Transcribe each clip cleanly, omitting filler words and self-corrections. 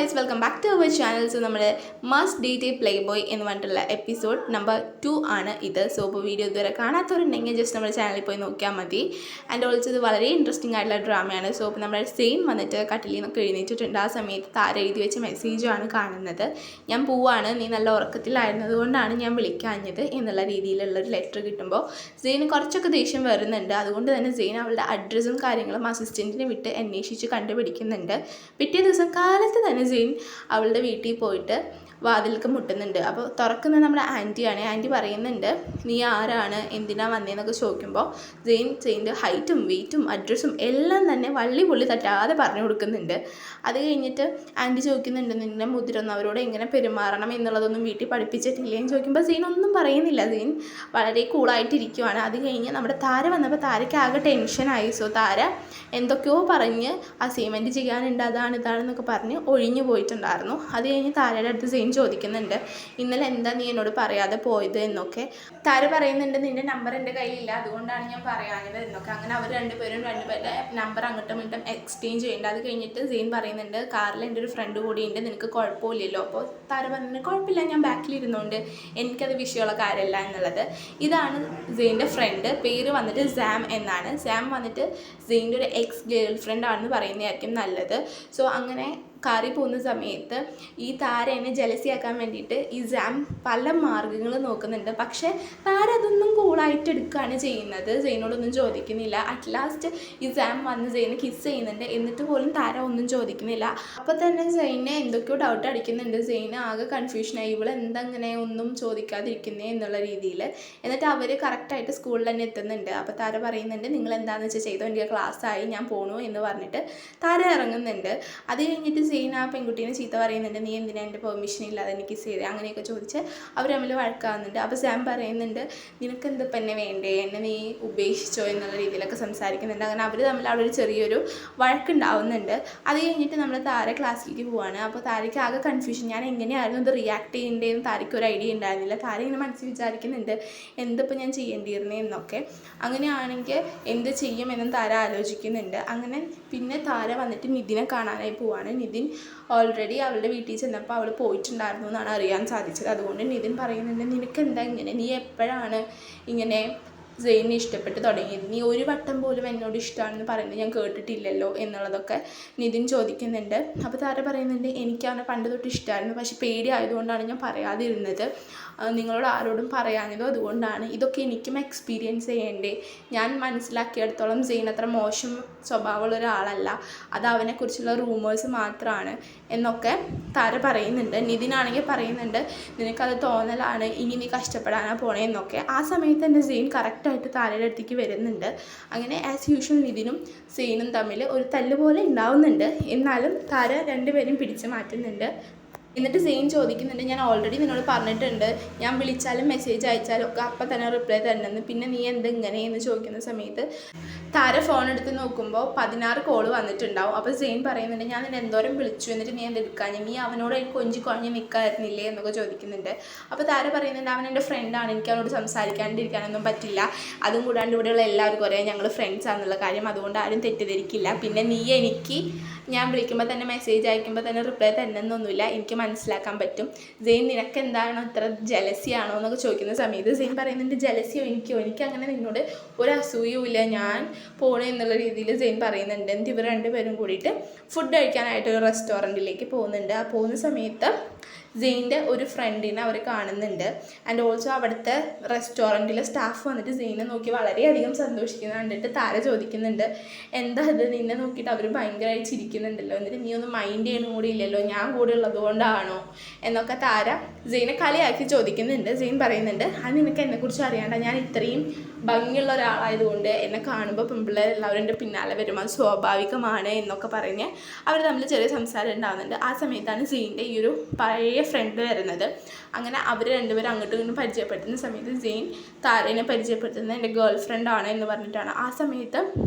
Guys, welcome back to our channel. So നമ്മുടെ must date playboy എന്ന് പറഞ്ഞിട്ടുള്ള episode number 2 ആണ് ഇത്. സോ ഇപ്പോൾ വീഡിയോ ഇതുവരെ കാണാത്തവരുണ്ടെങ്കിൽ ജസ്റ്റ് നമ്മുടെ ചാനലിൽ പോയി നോക്കിയാൽ മതി. ആൻഡ് ഓൾസോ ഇത് വളരെ ഇൻട്രസ്റ്റിംഗ് ആയിട്ടുള്ള ഡ്രാമയാണ്. സോ ഇപ്പോൾ നമ്മുടെ സെയിം വന്നിട്ട് കട്ടിലിൽ നിന്നൊക്കെ എഴുന്നേറ്റിട്ടുണ്ട്. ആ സമയത്ത് താര എഴുതി വെച്ച മെസ്സേജാണ് കാണുന്നത്. ഞാൻ പോവാണ്, നീ നല്ല ഉറക്കത്തിലായിരുന്നത് കൊണ്ടാണ് ഞാൻ വിളിക്കാഞ്ഞത് എന്നുള്ള രീതിയിലുള്ളൊരു ലെറ്റർ കിട്ടുമ്പോൾ സെയിന് കുറച്ചൊക്കെ ദേഷ്യം വരുന്നുണ്ട്. അതുകൊണ്ട് തന്നെ സെയിൻ അവളുടെ അഡ്രസ്സും കാര്യങ്ങളും അസിസ്റ്റൻറ്റിനെ വിട്ട് അന്വേഷിച്ച് കണ്ടുപിടിക്കുന്നുണ്ട്. പിറ്റേ ദിവസം കാലത്ത് തന്നെ സെയിൻ അവളുടെ വീട്ടിൽ പോയിട്ട് വാതിൽക്ക് മുട്ടുന്നുണ്ട്. അപ്പോൾ തുറക്കുന്നത് നമ്മുടെ ആൻറ്റിയാണ്. ആൻറ്റി പറയുന്നുണ്ട്, നീ ആരാണ്, എന്തിനാ വന്നതെന്നൊക്കെ ചോദിക്കുമ്പോൾ സെയിൻ്റെ ഹൈറ്റും വെയ്റ്റും അഡ്രസ്സും എല്ലാം തന്നെ വള്ളി പുള്ളി തട്ടാതെ പറഞ്ഞു കൊടുക്കുന്നുണ്ട്. അത് കഴിഞ്ഞിട്ട് ആൻറ്റി ചോദിക്കുന്നുണ്ട്, നിന്നെ മുതിർന്നവരോട് എങ്ങനെ പെരുമാറണം എന്നുള്ളതൊന്നും വീട്ടിൽ പഠിപ്പിച്ചിട്ടില്ലേ എന്ന് ചോദിക്കുമ്പോൾ സെയിൻ ഒന്നും പറയുന്നില്ല. സെയിൻ വളരെ കൂളായിട്ടിരിക്കുവാണ്. അത് കഴിഞ്ഞ് നമ്മുടെ താര വന്നപ്പോൾ താരയ്ക്ക് ആകെ ടെൻഷനായി. സോ താര എന്തൊക്കെയോ പറഞ്ഞ് അസൈൻമെൻറ്റ് ചെയ്യാനുണ്ട്, അതാണ് ഇതാണെന്നൊക്കെ പറഞ്ഞ് ഒഴിഞ്ഞു പോയിട്ടുണ്ടായിരുന്നു. അത് കഴിഞ്ഞ് താരയുടെ അടുത്ത് സെയിൻ ചോദിക്കുന്നുണ്ട്, ഇന്നലെ എന്താ നീ എന്നോട് പറയാതെ പോയത് എന്നൊക്കെ. താര പറയുന്നുണ്ട്, നിൻ്റെ നമ്പർ എൻ്റെ കയ്യിലില്ല, അതുകൊണ്ടാണ് ഞാൻ പറയാഞ്ഞത് എന്നൊക്കെ. അങ്ങനെ അവർ രണ്ടുപേരുടെ നമ്പർ അങ്ങോട്ടും ഇങ്ങോട്ടും എക്സ്ചേഞ്ച് ചെയ്യുന്നുണ്ട്. അത് കഴിഞ്ഞിട്ട് സെയിൻ പറയുന്നുണ്ട്, കാറിൽ എൻ്റെ ഒരു ഫ്രണ്ട് കൂടിയുണ്ട്, നിനക്ക് കുഴപ്പമില്ലല്ലോ. അപ്പോൾ താര പറയുന്നുണ്ട്, കുഴപ്പമില്ല, ഞാൻ ബാക്കിലിരുന്നുകൊണ്ട് എനിക്കത് വിഷയമുള്ള കാര്യമല്ല എന്നുള്ളത്. ഇതാണ് സെയിൻ്റെ ഫ്രണ്ട്, പേര് വന്നിട്ട് സാം എന്നാണ്. സാം വന്നിട്ട് സെയിൻ്റെ ഒരു എക്സ് ഗേൾ ഫ്രണ്ട് ആണെന്ന് പറയുന്നതായിരിക്കും നല്ലത്. സോ അങ്ങനെ കാറി പോകുന്ന സമയത്ത് ഈ താര എന്നെ ജലസിയാക്കാൻ വേണ്ടിയിട്ട് ഈ സാം പല മാർഗ്ഗങ്ങൾ നോക്കുന്നുണ്ട്. പക്ഷേ താര അതൊന്നും കൂളായിട്ട് എടുക്കുകയാണ് ചെയ്യുന്നത്. സെയിനോടൊന്നും ചോദിക്കുന്നില്ല. അറ്റ് ലാസ്റ്റ് ഈ സാം വന്ന് സെയിനെ കിസ് ചെയ്യുന്നുണ്ട്. എന്നിട്ട് പോലും താര ഒന്നും ചോദിക്കുന്നില്ല. അപ്പോൾ തന്നെ സെയിനെ എന്തൊക്കെയോ ഡൗട്ട് അടിക്കുന്നുണ്ട്. സെയിന് ആകെ കൺഫ്യൂഷനായി, ഇവൾ എന്തെങ്ങനെ ഒന്നും ചോദിക്കാതിരിക്കുന്നേ എന്നുള്ള രീതിയിൽ. എന്നിട്ട് അവർ കറക്റ്റായിട്ട് സ്കൂളിൽ തന്നെ എത്തുന്നുണ്ട്. അപ്പോൾ താര പറയുന്നുണ്ട്, നിങ്ങൾ എന്താണെന്ന് വെച്ചാൽ ചെയ്തോ, എനിക്ക് ക്ലാസ്സായി, ഞാൻ പോണു എന്ന് പറഞ്ഞിട്ട് താര ഇറങ്ങുന്നുണ്ട്. അത് കഴിഞ്ഞിട്ട് സെയിൻ ആ പെൺകുട്ടീനെ ചീത്ത പറയുന്നുണ്ട്, നീ എന്തിനാ എൻ്റെ പെർമിഷൻ ഇല്ലാതെ എനിക്ക് കിസ് ചെയ്തേ, അങ്ങനെയൊക്കെ ചോദിച്ച് അവർ തമ്മിൽ വഴക്കാവുന്നുണ്ട്. അപ്പോൾ സാം പറയുന്നുണ്ട്, നിനക്ക് എന്തിപ്പോൾ എന്നെ വേണ്ടേ, എന്നെ നീ ഉപേക്ഷിച്ചോ എന്നുള്ള രീതിയിലൊക്കെ സംസാരിക്കുന്നുണ്ട്. അങ്ങനെ അവർ തമ്മിൽ അവിടെ ഒരു ചെറിയൊരു വഴക്കുണ്ടാവുന്നുണ്ട്. അത് കഴിഞ്ഞിട്ട് നമ്മൾ താര ക്ലാസ്സിലേക്ക് പോവാണ്. അപ്പോൾ താരയ്ക്ക് ആകെ കൺഫ്യൂഷൻ, ഞാൻ എങ്ങനെയായിരുന്നു ഇത് റിയാക്ട് ചെയ്യേണ്ടതെന്ന് താരയ്ക്ക് ഒരു ഐഡിയ ഉണ്ടായിരുന്നില്ല. താര ഇങ്ങനെ മനസ്സിൽ വിചാരിക്കുന്നുണ്ട്, എന്തിപ്പോൾ ഞാൻ ചെയ്യേണ്ടിയിരുന്നേ എന്നൊക്കെ. അങ്ങനെയാണെങ്കിൽ എന്ത് ചെയ്യുമെന്നും താര ആലോചിക്കുന്നുണ്ട്. അങ്ങനെ പിന്നെ താര വന്നിട്ട് നിതിനെ കാണാനായി പോവാണ്. നിതിൻ ഓൾറെഡി അവളുടെ വീട്ടിൽ ചെന്നപ്പോൾ അവൾ പോയിട്ടുണ്ടായിരുന്നു എന്നാണ് അറിയാൻ സാധിച്ചത്. അതുകൊണ്ട് നിതിൻ പറയുന്നുണ്ട്, നിനക്ക് എന്താ ഇങ്ങനെ, നീ എപ്പോഴാണ് ഇങ്ങനെ സെയിനെ ഇഷ്ടപ്പെട്ട് തുടങ്ങിയത്, നീ ഒരു വട്ടം പോലും എന്നോട് ഇഷ്ടമാണെന്ന് പറയുന്നത് ഞാൻ കേട്ടിട്ടില്ലല്ലോ എന്നുള്ളതൊക്കെ നിതിൻ ചോദിക്കുന്നുണ്ട്. അപ്പോൾ താര പറയുന്നുണ്ട്, എനിക്ക് അവനെ പണ്ട് തൊട്ട് ഇഷ്ടമായിരുന്നു, പക്ഷെ പേടി ആയതുകൊണ്ടാണ് ഞാൻ പറയാതിരുന്നത്, നിങ്ങളോട് ആരോടും പറയാഞ്ഞതോ അതുകൊണ്ടാണ്. ഇതൊക്കെ എനിക്കും എക്സ്പീരിയൻസ് ചെയ്യേണ്ടേ, ഞാൻ മനസ്സിലാക്കിയിടത്തോളം സെയിൻ അത്ര മോശം സ്വഭാവമുള്ള ഒരാളല്ല, അത് അവനെക്കുറിച്ചുള്ള റൂമേഴ്സ് മാത്രമാണ് എന്നൊക്കെ താര പറയുന്നുണ്ട്. നിതിനാണെങ്കിൽ പറയുന്നുണ്ട്, നിനക്കത് തോന്നലാണ്, ഇനി നീ കഷ്ടപ്പെടാനാണ് പോണേ എന്നൊക്കെ. ആ സമയത്ത് തന്നെ സെയിൻ കറക്റ്റായിട്ട് താരയുടെ അടുത്തേക്ക് വരുന്നുണ്ട്. അങ്ങനെ ആസ് യൂഷ്വൽ നിതിനും സെയിനും തമ്മിൽ ഒരു തല്ല് പോലെ ഉണ്ടാവുന്നുണ്ട്. എന്നാലും താര രണ്ടുപേരും പിടിച്ച് മാറ്റുന്നുണ്ട്. എന്നിട്ട് സെയിൻ ചോദിക്കുന്നുണ്ട്, ഞാൻ ഓൾറെഡി നിന്നോട് പറഞ്ഞിട്ടുണ്ട്, ഞാൻ വിളിച്ചാലും മെസ്സേജ് അയച്ചാലും ഒക്കെ അപ്പം തന്നെ റിപ്ലൈ തരണമെന്ന്, പിന്നെ നീ എന്തെങ്ങനെ എന്ന് ചോദിക്കുന്ന സമയത്ത് താര ഫോൺ എടുത്ത് നോക്കുമ്പോൾ 16 കോള് വന്നിട്ടുണ്ടാവും. അപ്പോൾ സെയിൻ പറയുന്നുണ്ട്, ഞാൻ നിന്നെ എന്തോരം വിളിച്ചു, എന്നിട്ട് നീ എന്തെടുക്കാഞ്ഞ്, നീ അവനോട് കൊഞ്ചി കുഴഞ്ഞ് നിൽക്കായിരുന്നില്ലേ എന്നൊക്കെ ചോദിക്കുന്നുണ്ട്. അപ്പോൾ താര പറയുന്നുണ്ട്, അവൻ എൻ്റെ ഫ്രണ്ടാണ്, എനിക്ക് അവനോട് സംസാരിക്കാണ്ടിരിക്കാനൊന്നും പറ്റില്ല, അതും കൂടാണ്ട് ഇവിടെയുള്ള എല്ലാവർക്കും അറിയാം ഞങ്ങൾ ഫ്രണ്ട്സാണെന്നുള്ള കാര്യം, അതുകൊണ്ട് ആരും തെറ്റിദ്ധരിക്കില്ല, പിന്നെ നീ എനിക്ക് ഞാൻ വിളിക്കുമ്പോൾ തന്നെ മെസ്സേജ് അയക്കുമ്പോൾ തന്നെ റിപ്ലൈ തന്നെന്നൊന്നുമില്ല, എനിക്ക് മനസ്സിലാക്കാൻ പറ്റും. സെയിൻ നിനക്ക് എന്താണോ ഇത്ര ജലസിയാണോ എന്നൊക്കെ ചോദിക്കുന്ന സമയത്ത് സെയിൻ പറയുന്നുണ്ട്, ജലസിയോ എനിക്കങ്ങനെ നിന്നോട് ഒരു അസൂയവും ഇല്ല, ഞാൻ പോണേ എന്നുള്ള രീതിയിൽ സെയിൻ പറയുന്നുണ്ട്. എന്നിട്ട് ഇവർ രണ്ടുപേരും കൂടിയിട്ട് ഫുഡ് കഴിക്കാനായിട്ട് ഒരു റെസ്റ്റോറൻറ്റിലേക്ക് പോകുന്നുണ്ട്. ആ പോകുന്ന സമയത്ത് സെയിൻ്റെ ഒരു ഫ്രണ്ടിനെ അവർ കാണുന്നുണ്ട്. ആൻഡ് ഓൾസോ അവിടുത്തെ റെസ്റ്റോറൻറ്റിലെ സ്റ്റാഫ് വന്നിട്ട് സെയിനെ നോക്കി വളരെയധികം സന്തോഷിക്കുന്നത് കണ്ടിട്ട് താര ചോദിക്കുന്നുണ്ട്, എന്താ ഇത്, നിന്നെ നോക്കിയിട്ട് അവർ ഭയങ്കരമായി ചിരിക്കുന്നുണ്ടല്ലോ, എന്നിട്ട് നീ ഒന്ന് മൈൻഡ് ചെയ്യണം കൂടി ഇല്ലല്ലോ, ഞാൻ കൂടെ ഉള്ളത് കൊണ്ടാണോ എന്നൊക്കെ താര സെയിനെ കളിയാക്കി ചോദിക്കുന്നുണ്ട്. സെയിൻ പറയുന്നുണ്ട്, അത് നിനക്ക് എന്നെക്കുറിച്ച് അറിയാണ്ട, ഞാൻ ഇത്രയും ഭംഗിയുള്ള ഒരാളായതുകൊണ്ട് എന്നെ കാണുമ്പോൾ പെൺപിള്ളേർ എല്ലാവരും എൻ്റെ പിന്നാലെ വരും, അത് സ്വാഭാവികമാണ് എന്നൊക്കെ പറഞ്ഞ് അവർ തമ്മിൽ ചെറിയ സംസാരം ഉണ്ടാകുന്നുണ്ട്. ആ സമയത്താണ് സെയിൻ്റെ ഈ ഒരു പഴയ ഫ്രണ്ട് വരുന്നത്. അങ്ങനെ അവർ രണ്ടുപേരും അങ്ങോട്ടും ഇങ്ങോട്ടും പരിചയപ്പെടുത്തുന്ന സമയത്ത് സെയിൻ താരേനെ പരിചയപ്പെടുത്തുന്നത് എൻ്റെ ഗേൾ ഫ്രണ്ടാണ് എന്ന് പറഞ്ഞിട്ടാണ്. ആ സമയത്ത്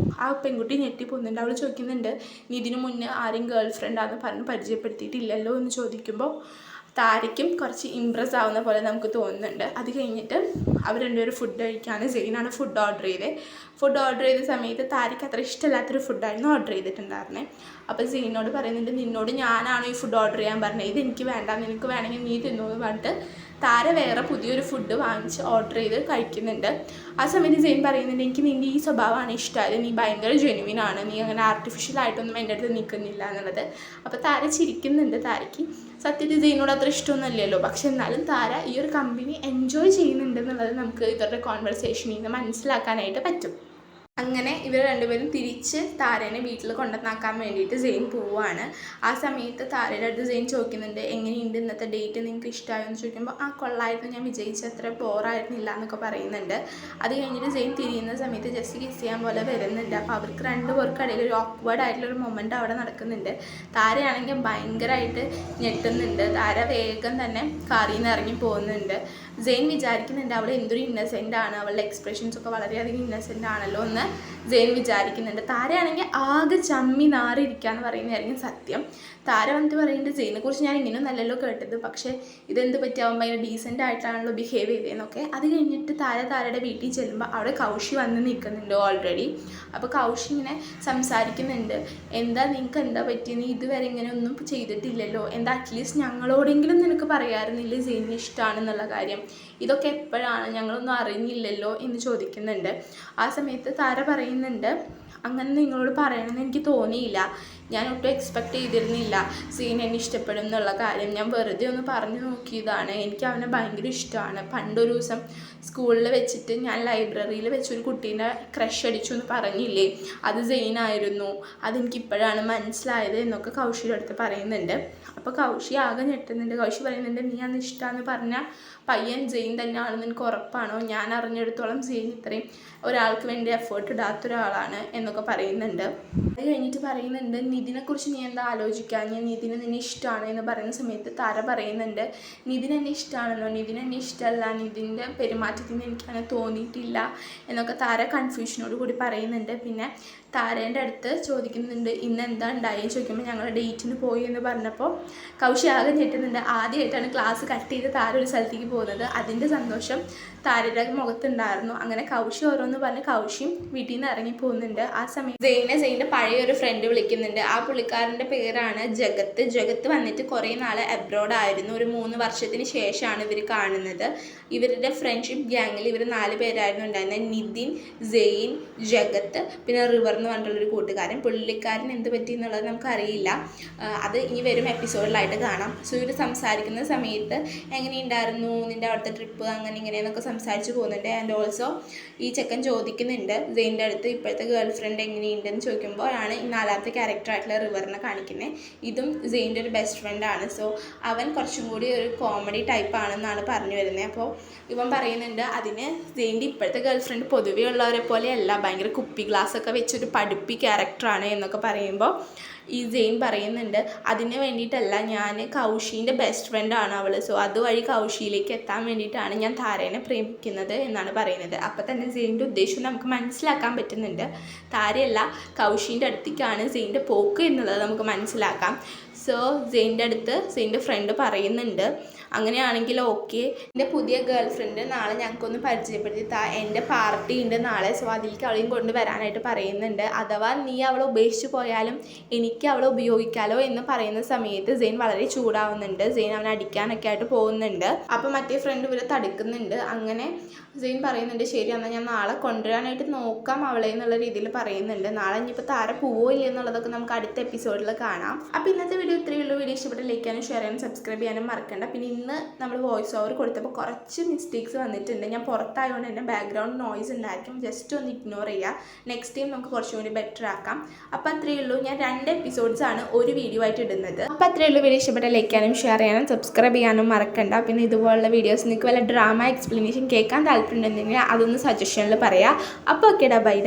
ആ പെൺകുട്ടി ഞെട്ടിപ്പോകുന്നുണ്ട്. അവൾ ചോദിക്കുന്നുണ്ട്, നീ ഇതിനു മുന്നേ ആരെയും ഗേൾ ഫ്രണ്ടാണെന്ന് പറഞ്ഞ് പരിചയപ്പെടുത്തിയിട്ടില്ലല്ലോ എന്ന് ചോദിക്കുമ്പോൾ താരയ്ക്കും കുറച്ച് ഇമ്പ്രസ് ആവുന്ന പോലെ നമുക്ക് തോന്നുന്നുണ്ട്. അത് കഴിഞ്ഞിട്ട് അവർ രണ്ടുപേരും ഫുഡ് കഴിക്കുകയാണ്. സെയിനാണ് ഫുഡ് ഓർഡർ ചെയ്ത സമയത്ത് താരയ്ക്ക് അത്ര ഇഷ്ടമില്ലാത്തൊരു ഫുഡായിരുന്നു ഓർഡർ ചെയ്തിട്ടുണ്ടായിരുന്നത്. അപ്പോൾ സെയിനോട് പറയുന്നുണ്ട്, നിന്നോട് ഞാനാണോ ഈ ഫുഡ് ഓർഡർ ചെയ്യാൻ പറഞ്ഞത്, ഇത് എനിക്ക് വേണ്ട, നിനക്ക് വേണമെങ്കിൽ നീ തിന്നോ എന്ന് പറഞ്ഞിട്ട് താര വേറെ പുതിയൊരു ഫുഡ് വാങ്ങിച്ച് ഓർഡർ ചെയ്ത് കഴിക്കുന്നുണ്ട്. ആ സമയത്ത് സെയിൻ പറയുന്നുണ്ട്, എനിക്ക് നിൻ്റെ ഈ സ്വഭാവമാണ് ഇഷ്ടമായത്, നീ ഭയങ്കര ജെനുവിനാണ്, നീ അങ്ങനെ ആർട്ടിഫിഷ്യലായിട്ടൊന്നും എൻ്റെ അടുത്ത് നിൽക്കുന്നില്ല എന്നുള്ളത്. അപ്പോൾ താര ചിരിക്കുന്നുണ്ട്. താരയ്ക്ക് സത്യത്തിൽ സെയിനോട് അത്ര ഇഷ്ടമൊന്നുമില്ലല്ലോ, പക്ഷെ എന്നാലും താര ഈ ഒരു കമ്പനി എൻജോയ് ചെയ്യുന്നുണ്ടെന്നുള്ളത് നമുക്ക് ഇവരുടെ കോൺവെർസേഷനിൽ നിന്ന് മനസ്സിലാക്കാനായിട്ട് പറ്റും. അങ്ങനെ ഇവർ രണ്ടുപേരും തിരിച്ച് താരേനെ വീട്ടിൽ കൊണ്ടുവന്നാക്കാൻ വേണ്ടിയിട്ട് സെയിൻ പോവുകയാണ്. ആ സമയത്ത് താരയുടെ അടുത്ത് സെയിൻ ചോദിക്കുന്നുണ്ട്, എങ്ങനെയുണ്ട് ഇന്നത്തെ ഡേറ്റ്, നിങ്ങൾക്ക് ഇഷ്ടമായോ എന്ന് ചോദിക്കുമ്പോൾ ആ കൊള്ളായിരുന്നു, ഞാൻ വിജയിച്ച അത്ര ബോറായിരുന്നില്ല എന്നൊക്കെ പറയുന്നുണ്ട്. അത് കഴിഞ്ഞിട്ട് സെയിൻ തിരിയുന്ന സമയത്ത് ജസ്റ്റ് കിസ് ചെയ്യാൻ പോലെ വരുന്നുണ്ട്. അപ്പോൾ അവർക്ക് രണ്ടുപേർക്കിടയിൽ ഒരു ഓക്വേർഡ് ആയിട്ടുള്ളൊരു മൊമെൻ്റ് അവിടെ നടക്കുന്നുണ്ട്. താരയാണെങ്കിൽ ഭയങ്കരമായിട്ട് ഞെട്ടുന്നുണ്ട്. താര വേഗം തന്നെ കാറിൽ നിന്ന് ഇറങ്ങി പോകുന്നുണ്ട്. സെയിൻ വിചാരിക്കുന്നുണ്ട് അവൾ എന്തൊരു ഇന്നസെൻ്റ് ആണ്, അവളുടെ എക്സ്പ്രഷൻസൊക്കെ വളരെയധികം ഇന്നസെൻ്റ് ആണല്ലോ എന്ന് സെയിൻ വിചാരിക്കുന്നുണ്ട്. താരയാണെങ്കിൽ ആകെ ചമ്മി നാറിയിരിക്കുകയെന്ന് പറയുന്നതായിരിക്കും സത്യം. താര വന്നിട്ട് പറയുന്നുണ്ട്, സെയിനെ കുറിച്ച് ഞാൻ ഇങ്ങനെ നല്ലല്ലോ കേട്ടത്, പക്ഷേ ഇതെന്ത് പറ്റിയാവുമ്പോൾ ഭയങ്കര ഡീസൻ്റ് ആയിട്ടാണല്ലോ ബിഹേവ് ചെയ്തതെന്നൊക്കെ. അത് കഴിഞ്ഞിട്ട് താരയുടെ വീട്ടിൽ ചെല്ലുമ്പോൾ അവിടെ കൗശി വന്ന് നിൽക്കുന്നുണ്ട് ഓൾറെഡി. അപ്പോൾ കൗശി ഇങ്ങനെ സംസാരിക്കുന്നുണ്ട്, എന്താ നിങ്ങൾക്ക് എന്താ പറ്റി, നീ ഇതുവരെ ഇങ്ങനെ ഒന്നും ചെയ്തിട്ടില്ലല്ലോ, എന്താ അറ്റ്ലീസ്റ്റ് ഞങ്ങളോടെങ്കിലും നിനക്ക് പറയാമായിരുന്നില്ലേ സെയിനിന് ഇഷ്ടമാണെന്നുള്ള കാര്യം, ഇതൊക്കെ എപ്പോഴാണ്, ഞങ്ങളൊന്നും അറിഞ്ഞില്ലല്ലോ എന്ന് ചോദിക്കുന്നുണ്ട്. ആ സമയത്ത് താര പറയുന്നുണ്ട്, അങ്ങനെ നിങ്ങളോട് പറയണമെന്ന് എനിക്ക് തോന്നിയില്ല, ഞാൻ ഒട്ടും എക്സ്പെക്റ്റ് ചെയ്തിരുന്നില്ല സെയിൻ എന്നെ ഇഷ്ടപ്പെടും എന്നുള്ള കാര്യം, ഞാൻ വെറുതെ ഒന്ന് പറഞ്ഞു നോക്കിയതാണ്, എനിക്ക് അവനെ ഭയങ്കര ഇഷ്ടമാണ്. പണ്ടൊരു ദിവസം സ്കൂളിൽ വെച്ചിട്ട് ഞാൻ ലൈബ്രറിയിൽ വെച്ചൊരു കുട്ടീനെ ക്രഷ് അടിച്ചു എന്ന് പറഞ്ഞില്ലേ, അത് സെയിനായിരുന്നു, അതെനിക്കിപ്പോഴാണ് മനസ്സിലായത് എന്നൊക്കെ കൗശിയുടെ അടുത്ത് പറയുന്നുണ്ട്. അപ്പോൾ കൗശി ആകെ ഞെട്ടുന്നുണ്ട്. കൗശി പറയുന്നുണ്ട്, നീ അന്ന് ഇഷ്ടമാണെന്ന് പറഞ്ഞാൽ പയ്യൻ സെയിൻ തന്നെയാണെന്ന് എനിക്ക് ഉറപ്പാണോ, ഞാൻ അറിഞ്ഞെടുത്തോളം സെയിൻ ഇത്രയും ഒരാൾക്ക് വേണ്ടി എഫേർട്ട് ഇടാത്ത ഒരാളാണ് എന്നൊക്കെ പറയുന്നുണ്ട്. അത് കഴിഞ്ഞിട്ട് പറയുന്നുണ്ട്, നിതിനെക്കുറിച്ച് നീ എന്താ ആലോചിക്കുക, ഞാൻ നിതിന് നിന്നെ ഇഷ്ടമാണ് എന്ന് പറയുന്ന സമയത്ത് താര പറയുന്നുണ്ട്, നിതിൻ എന്നെ ഇഷ്ടമാണെന്നോ, നിതിൻ എന്നെ ഇഷ്ടമല്ല, നിതിൻ്റെ പെരുമാറ്റത്തിന് എനിക്കങ്ങനെ തോന്നിയിട്ടില്ല എന്നൊക്കെ താര കൺഫ്യൂഷനോട് കൂടി പറയുന്നുണ്ട്. പിന്നെ താരേൻ്റെ അടുത്ത് ചോദിക്കുന്നുണ്ട്, ഇന്ന് എന്താ ഉണ്ടായെന്ന് ചോദിക്കുമ്പോൾ ഞങ്ങൾ ഡേറ്റിന് പോയി എന്ന് പറഞ്ഞപ്പോൾ കൗശി ആകെ ഞെട്ടുന്നുണ്ട്. ആദ്യമായിട്ടാണ് ക്ലാസ് കട്ട് ചെയ്ത് താര ഒരു സ്ഥലത്തേക്ക് പോകുന്നത്. അതിൻ്റെ സന്തോഷം താരയുടെ മുഖത്തുണ്ടായിരുന്നു. അങ്ങനെ കൗശി ഓരോന്ന് പറഞ്ഞ് കൗശിയും വീട്ടിൽ നിന്ന് ഇറങ്ങി പോകുന്നുണ്ട്. ആ സമയത്ത് സെയിൻ്റെ പഴയ ഒരു ഫ്രണ്ട് വിളിക്കുന്നുണ്ട്. ആ പുള്ളിക്കാരൻ്റെ പേരാണ് ജഗത്ത്. ജഗത്ത് വന്നിട്ട് കുറേ നാൾ അബ്രോഡ് ആയിരുന്നു. ഒരു 3 വർഷത്തിന് ശേഷമാണ് ഇവർ കാണുന്നത്. ഇവരുടെ ഫ്രണ്ട്ഷിപ്പ് ഗ്യാങ്ങിൽ ഇവർ 4 പേരായിരുന്നു ഉണ്ടായിരുന്നത്, നിതിൻ, സെയിൻ, ജഗത്ത്, പിന്നെ റിവർ എന്ന് പറഞ്ഞിട്ടുള്ളൊരു കൂട്ടുകാരൻ. പുള്ളിക്കാരൻ എന്ത് പറ്റി എന്നുള്ളത് നമുക്കറിയില്ല, അത് ഇനി വരും എപ്പിസോഡിലായിട്ട് കാണാം. സോ ഇവർ സംസാരിക്കുന്ന സമയത്ത് എങ്ങനെയുണ്ടായിരുന്നു നിൻ്റെ അവിടുത്തെ ട്രിപ്പ്, അങ്ങനെ ഇങ്ങനെയെന്നൊക്കെ സംസാരിച്ച് പോകുന്നുണ്ട്. ആൻഡ് ഓൾസോ ഈ ചെക്കൻ ചോദിക്കുന്നുണ്ട് സെയിൻ്റെ അടുത്ത് ഇപ്പോഴത്തെ ഗേൾ ഫ്രണ്ട് എങ്ങനെയുണ്ടെന്ന് ചോദിക്കുമ്പോഴാണ് ഈ 4ാമത്തെ ക്യാരക്ടറായിട്ടുള്ള റിവറിനെ കാണിക്കുന്നത്. ഇതും സെയിൻ്റെ ഒരു ബെസ്റ്റ് ഫ്രണ്ടാണ്. സോ അവൻ കുറച്ചും കൂടി ഒരു കോമഡി ടൈപ്പാണെന്നാണ് പറഞ്ഞു വരുന്നത്. അപ്പോൾ ഇവൻ പറയുന്നുണ്ട്, അതിന് സെയിൻ്റെ ഇപ്പോഴത്തെ ഗേൾ ഫ്രണ്ട് പൊതുവേ ഉള്ളവരെ പോലെയല്ല, ഭയങ്കര കുപ്പി ഗ്ലാസ്സൊക്കെ വെച്ചൊരു പഠിപ്പി ക്യാരക്ടറാണ് എന്നൊക്കെ പറയുമ്പോൾ ഈ സെയിൻ പറയുന്നുണ്ട്, അതിന് വേണ്ടിയിട്ടല്ല, ഞാൻ കൗശീൻ്റെ ബെസ്റ്റ് ഫ്രണ്ടാണ് അവൾ, സോ അതുവഴി കൗശിയിലേക്ക് എത്താൻ വേണ്ടിയിട്ടാണ് ഞാൻ താരേനെ പ്രേമിക്കുന്നത് എന്നാണ് പറയുന്നത്. അപ്പോൾ തന്നെ സെയിൻ്റെ ഉദ്ദേശം നമുക്ക് മനസ്സിലാക്കാൻ പറ്റുന്നുണ്ട്. താരയല്ല, കൗശീൻ്റെ അടുത്തേക്കാണ് സെയിൻ്റെ പോക്ക് എന്നുള്ളത് നമുക്ക് മനസ്സിലാക്കാം. സോ സെയിൻ്റെ അടുത്ത് സെയിൻ്റെ ഫ്രണ്ട് പറയുന്നുണ്ട്, അങ്ങനെയാണെങ്കിൽ ഓക്കെ, എൻ്റെ പുതിയ ഗേൾ ഫ്രണ്ട് നാളെ ഞങ്ങൾക്കൊന്ന് പരിചയപ്പെടുത്തി എൻ്റെ പാർട്ടി ഉണ്ട് നാളെ, സോ അതിലേക്ക് അവളെയും കൊണ്ട് വരാനായിട്ട് പറയുന്നുണ്ട്. അഥവാ നീ അവളെ ഉപേക്ഷിച്ച് പോയാലും എനിക്ക് അവളെ ഉപയോഗിക്കാമല്ലോ എന്ന് പറയുന്ന സമയത്ത് സെയിൻ വളരെ ചൂടാവുന്നുണ്ട്. സെയിൻ അവനെ അടിക്കാനൊക്കെ ആയിട്ട് പോകുന്നുണ്ട്. അപ്പോൾ മറ്റേ ഫ്രണ്ട് ഇവരെ തടുക്കുന്നുണ്ട്. അങ്ങനെ സെയിൻ പറയുന്നുണ്ട്, ശരി എന്നാൽ ഞാൻ നാളെ കൊണ്ടുവരാനായിട്ട് നോക്കാം അവളെ എന്നുള്ള രീതിയിൽ പറയുന്നുണ്ട്. നാളെ ഇനിയിപ്പോൾ താര പോവോ ഇല്ല എന്നുള്ളതൊക്കെ നമുക്ക് അടുത്ത എപ്പിസോഡിൽ കാണാം. അപ്പോൾ ഇന്നത്തെ വീഡിയോ ഇത്രയേ ഉള്ളൂ. വീഡിയോ ഇഷ്ടപ്പെട്ട് ലൈക്ക് ചെയ്യാനും ഷെയർ ചെയ്യാനും സബ്സ്ക്രൈബ് ചെയ്യാനും മറക്കണ്ട. പിന്നെ ഇന്ന് നമ്മൾ വോയിസ് ഓവർ കൊടുത്തപ്പോൾ കുറച്ച് മിസ്റ്റേക്സ് വന്നിട്ടുണ്ട്. ഞാൻ പുറത്തായതുകൊണ്ട് തന്നെ ബാക്ക്ഗ്രൗണ്ട് നോയ്സ് ഉണ്ടായിരിക്കും, ജസ്റ്റ് ഒന്ന് ഇഗ്നോർ ചെയ്യുക. നെക്സ്റ്റ് ടൈം നമുക്ക് കുറച്ചും കൂടി ബെറ്റർ ആക്കാം. അപ്പോൾ അത്രയേ ഉള്ളൂ. ഞാൻ 2 എപ്പിസോഡ്സാണ് ഒരു വീഡിയോ ആയിട്ട് ഇടുന്നത്. അപ്പോൾ അത്രയേ ഉള്ളൂ. വീഡിയോ ഇഷ്ടപ്പെട്ട് ലൈക്ക് ചെയ്യാനും ഷെയർ ചെയ്യാനും സബ്സ്ക്രൈബ് ചെയ്യാനും മറക്കണ്ട. പിന്നെ ഇതുപോലുള്ള വീഡിയോസ് നിങ്ങൾക്ക് വല്ല ഡ്രാമ എക്സ്പ്ലനേഷൻ കേൾക്കാൻ താല്പര്യമുണ്ടെങ്കിൽ അതൊന്ന് സജഷനിൽ പറയാം. അപ്പോൾ ഓക്കേടാ, ബൈ.